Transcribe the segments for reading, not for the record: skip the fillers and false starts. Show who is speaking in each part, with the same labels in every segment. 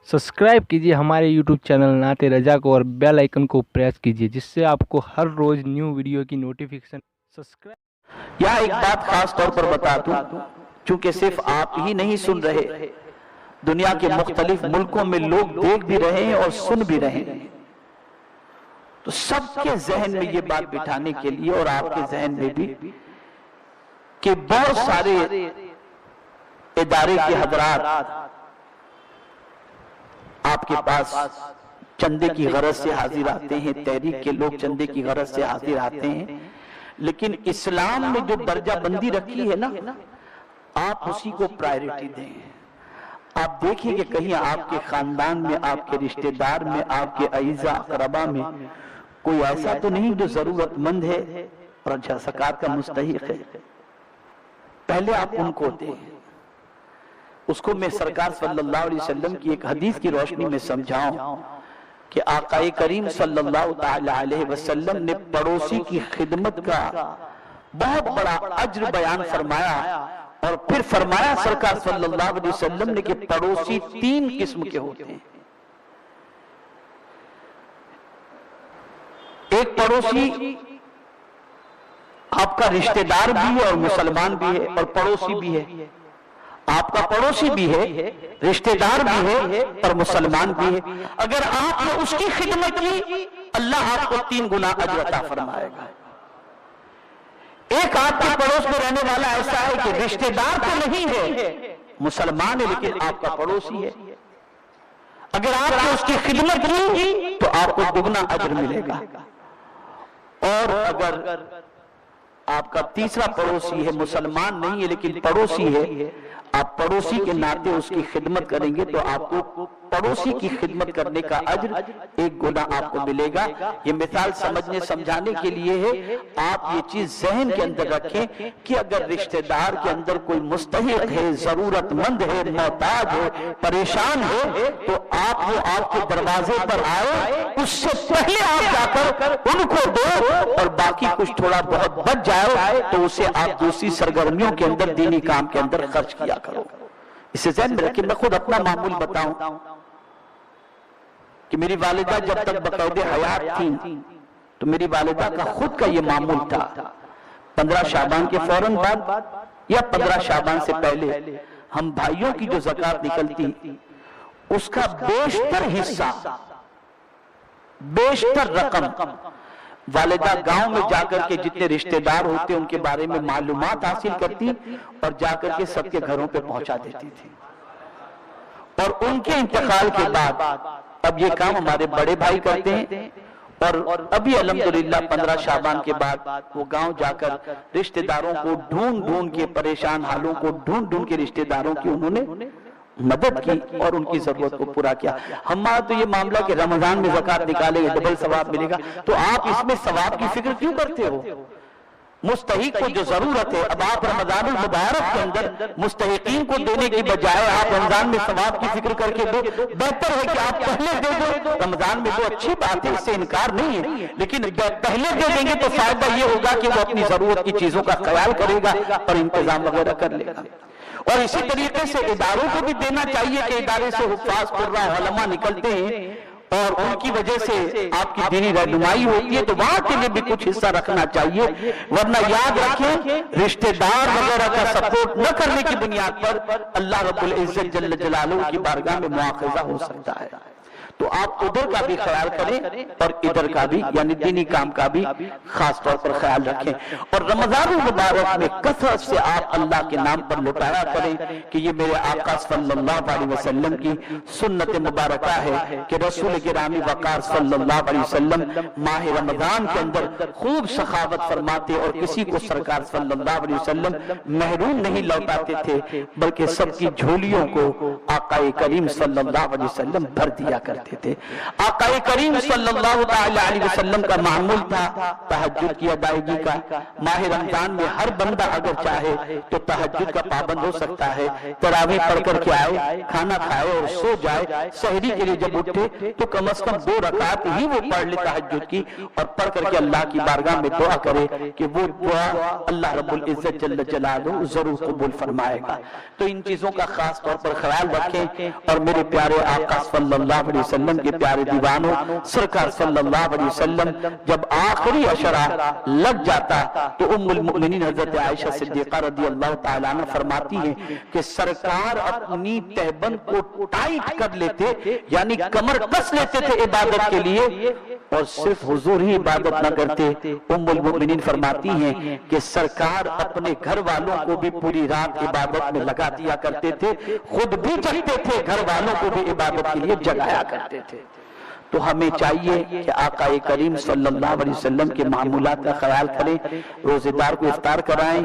Speaker 1: Subscribe कीजिए हमारे YouTube channel नाते रजा को और बेल आइकन को प्रेस कीजिए जिससे आपको हर रोज न्यू वीडियो की नोटिफिकेशन सब्सक्राइब।
Speaker 2: यहाँ एक बात खास तौर पर बता दूं, चूंकि सिर्फ आप ही नहीं सुन रहे, दुनिया के मुख्तलिफ मुल्कों में लोग देख भी रहे हैं और सुन भी रहे हैं, तो सबके जहन में ये बात बिठाने के लिए और आपके जहन में भी कि बहुत सारे इदारे के हजरात आपके पास चंदे की गरज से हाजिर आते हैं, तहरीक के लोग चंदे की गरज से हाजिर आते हैं, लेकिन इस्लाम में जो दर्जा बंदी रखी है ना, आप उसी को प्रायोरिटी दें। आप देखिए कि कहीं आपके खानदान में, आपके रिश्तेदार में, आपके अईजा अकरबा में कोई ऐसा तो नहीं जो जरूरतमंद है और ज़कात का मुस्तहिक है, पहले आप उनको दें। उसको मैं सरकार सल्लल्लाहु अलैहि वसल्लम की एक हदीस की रोशनी में समझाऊं कि आकाए करीम सल्लल्लाहु ताला अलैहि वसल्लम ने पड़ोसी की खिदमत का बहुत बड़ा अज्र बयान फरमाया और फिर फरमाया सरकार सल्लल्लाहु अलैहि वसल्लम ने कि पड़ोसी 3 किस्म के होते हैं। एक पड़ोसी आपका रिश्तेदार भी है और मुसलमान भी है और पड़ोसी भी है। आपका पड़ोसी भी है, रिश्तेदार भी है और मुसलमान भी है। अगर आपने उसकी खिदमत की, अल्लाह आपको 3 गुना अजर अता फरमाएगा। एक आपके पड़ोस में रहने वाला ऐसा है कि रिश्तेदार तो नहीं है, मुसलमान है, लेकिन आपका पड़ोसी है। अगर आपने उसकी खिदमत की तो आपको दुगना अजर मिलेगा। और अगर आपका तीसरा पड़ोसी है, मुसलमान नहीं है लेकिन पड़ोसी है, आप पड़ोसी के नाते उसकी खिदमत करेंगे तो आपको पड़ोसी की खिदमत करने का अज्र 1 गुना आपको मिलेगा। ये मिसाल समझने समझाने के लिए है। आप ये चीज जहन के अंदर रखें कि अगर रिश्तेदार के अंदर कोई मुस्तहिक है, जरूरतमंद है, मोहताज है, परेशान है, तो आप वो आपके दरवाजे पर आए, उससे पहले आप जाकर उनको दो और बाकी कुछ थोड़ा बहुत बच जाए तो उसे आप दूसरी सरगर्मियों के अंदर, दीनी काम के अंदर खर्च किया करो। इसे ध्यान में रखिए। मैं खुद अपना मामूल बताऊं कि मेरी वालिदा जब तक बकायदे हयात थी तो मेरी वालिदा का खुद का ये मामूल था, 15 शाबान के फौरन बाद या 15 शाबान से पहले हम भाइयों की जो ज़कात निकलती उसका बेशतर हिस्सा, बेशतर रकम वालिदा गांव में जाकर के जितने रिश्तेदार होते उनके बारे में मालूमात हासिल करती और जाकर के सबके घरों पे पहुंचा देती थी। और उनके इंतकाल के बाद अब ये काम हमारे बड़े भाई करते हैं और अभी अल्हम्दुलिल्लाह 15 शाबान के बाद वो गांव जाकर रिश्तेदारों को ढूंढ ढूंढ के, परेशान हालों को ढूंढ ढूंढ के रिश्तेदारों की उन्होंने मदद की और उनकी जरूरत को पूरा किया। हमारा तो ये मामला कि रमजान में ज़कात निकालेंगे डबल सवाब मिलेगा, तो आप इसमें सवाब की फिक्र क्यों करते हो? मुस्तहिक को जो जरूरत है, अब आप रमजानुल मुबारक के अंदर मुस्तहिकीन को देने की बजाय आप रमजान में सवाब की फिक्र करके दो। बेहतर है कि आप पहले दे दो। रमजान में तो अच्छी बात है, इससे इनकार नहीं है, लेकिन पहले दे देंगे तो फायदा ये होगा कि वो अपनी जरूरत की चीजों का ख्याल करेगा और इंतजाम वगैरह कर लेगा। और इसी तरीके से इदारों को भी देना चाहिए कि इदारे से हुफ्फाज कुर्रा उलमा निकलते हैं और उनकी वजह से आपकी दीनी रहनुमाई होती है, तो वहां के लिए भी कुछ हिस्सा रखना चाहिए। वरना याद रखें, रिश्तेदार वगैरह का सपोर्ट न करने की बुनियाद पर अल्लाह रब्बुल इज्जत जल्ल जलालुहु की बारगाह में मुआखज़ा हो सकता है। तो आप उधर का भी ख्याल करें और इधर का भी, यानी दीनी काम का भी खास तौर पर ख्याल रखें। और रमजानुल मुबारक में कसरत से आप अल्लाह के नाम पर लुटाया करें कि ये मेरे आका सल्लल्लाहु अलैहि वसल्लम की सुन्नत मुबारक है कि रसूल गिरामी वक़ार सल्लल्लाहु अलैहि वसल्लम माह रमजान के अंदर खूब सखावत फरमाते और किसी को सरकार सल्लल्लाहु अलैहि वसल्लम महरूम नहीं लौटाते थे, बल्कि सबकी झोलियों को आका करीम सल्लल्लाहु अलैहि वसल्लम भर दिया करते کرتے تھے۔ آقا کریم صلی اللہ علیہ وسلم کا معمول تھا تہجد کی ادائیگی کا۔ ماہ رمضان میں ہر بندہ اگر چاہے تو تہجد کا پابند ہو سکتا ہے، تراویح پڑھ کر کے آئے، کھانا کھائے اور سو جائے، سحری کے لیے جب اٹھے تو کم از کم 2 رکعت ہی وہ پڑھ لے تہجد کی، اور پڑھ کر کے اللہ کی بارگاہ میں دعا کرے کہ وہ دعا اللہ رب العزت جل جلالہ ضرور قبول فرمائے گا۔ تو ان چیزوں کا خاص طور پر خیال رکھیں، اور میرے پیارے آقا صلی اللہ علیہ وسلم کے پیارے دیوانوں، سرکار صلی اللہ علیہ وسلم جب آخری عشرہ لگ جاتا تو ام المؤمنین حضرت عائشہ صدیقہ رضی اللہ تعالیٰ عنہ فرماتی ہیں کہ سرکار اپنی تہبند کو ٹائٹ کر لیتے، یعنی کمر کس لیتے تھے عبادت کے لیے، اور صرف حضور ہی عبادت نہ کرتے، ام المؤمنین فرماتی ہیں کہ سرکار اپنے گھر والوں کو بھی پوری رات عبادت میں لگا دیا کرتے تھے، خود بھی جگتے تھے، گھر والوں کو بھی عبادت کے لیے جگایا کرتے تھے۔ تو ہمیں چاہیے کہ آقا کریم صلی اللہ علیہ وسلم کے معمولات کا خیال کریں، روزے دار کو افطار کرائیں،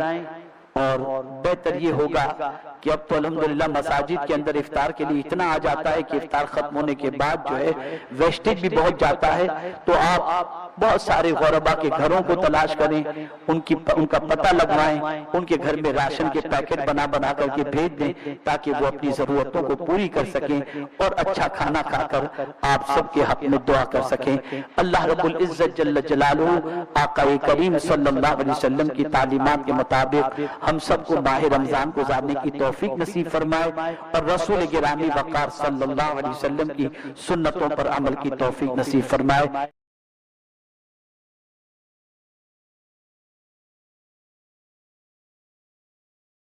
Speaker 2: اور بہتر یہ ہوگا کہ اب تو الحمدللہ مساجد کے اندر افطار کے لیے اتنا آ جاتا ہے کہ افطار ختم ہونے کے بعد جو ہے ویسٹیج بھی بہت جاتا ہے، تو آپ بہت سارے غربا کے گھروں کو تلاش کریں، ان کا پتہ لگوائیں، ان کے گھر میں راشن کے پیکٹ بنا کر کے بھیج دیں تاکہ وہ اپنی ضرورتوں کو پوری کر سکیں اور اچھا کھانا کھا کر آپ سب کے حق میں دعا کر سکیں۔ اللہ رب العزت جل جلالہ آقا کریم صلی اللہ علیہ وسلم کی تعلیمات کے مطابق ہم سب کو ماہ رمضان گزارنے کی توفیق نصیب فرمائے، اور رسول گرامی وقار صلی اللہ علیہ وسلم کی سنتوں پر عمل کی توفیق نصیب فرمائے۔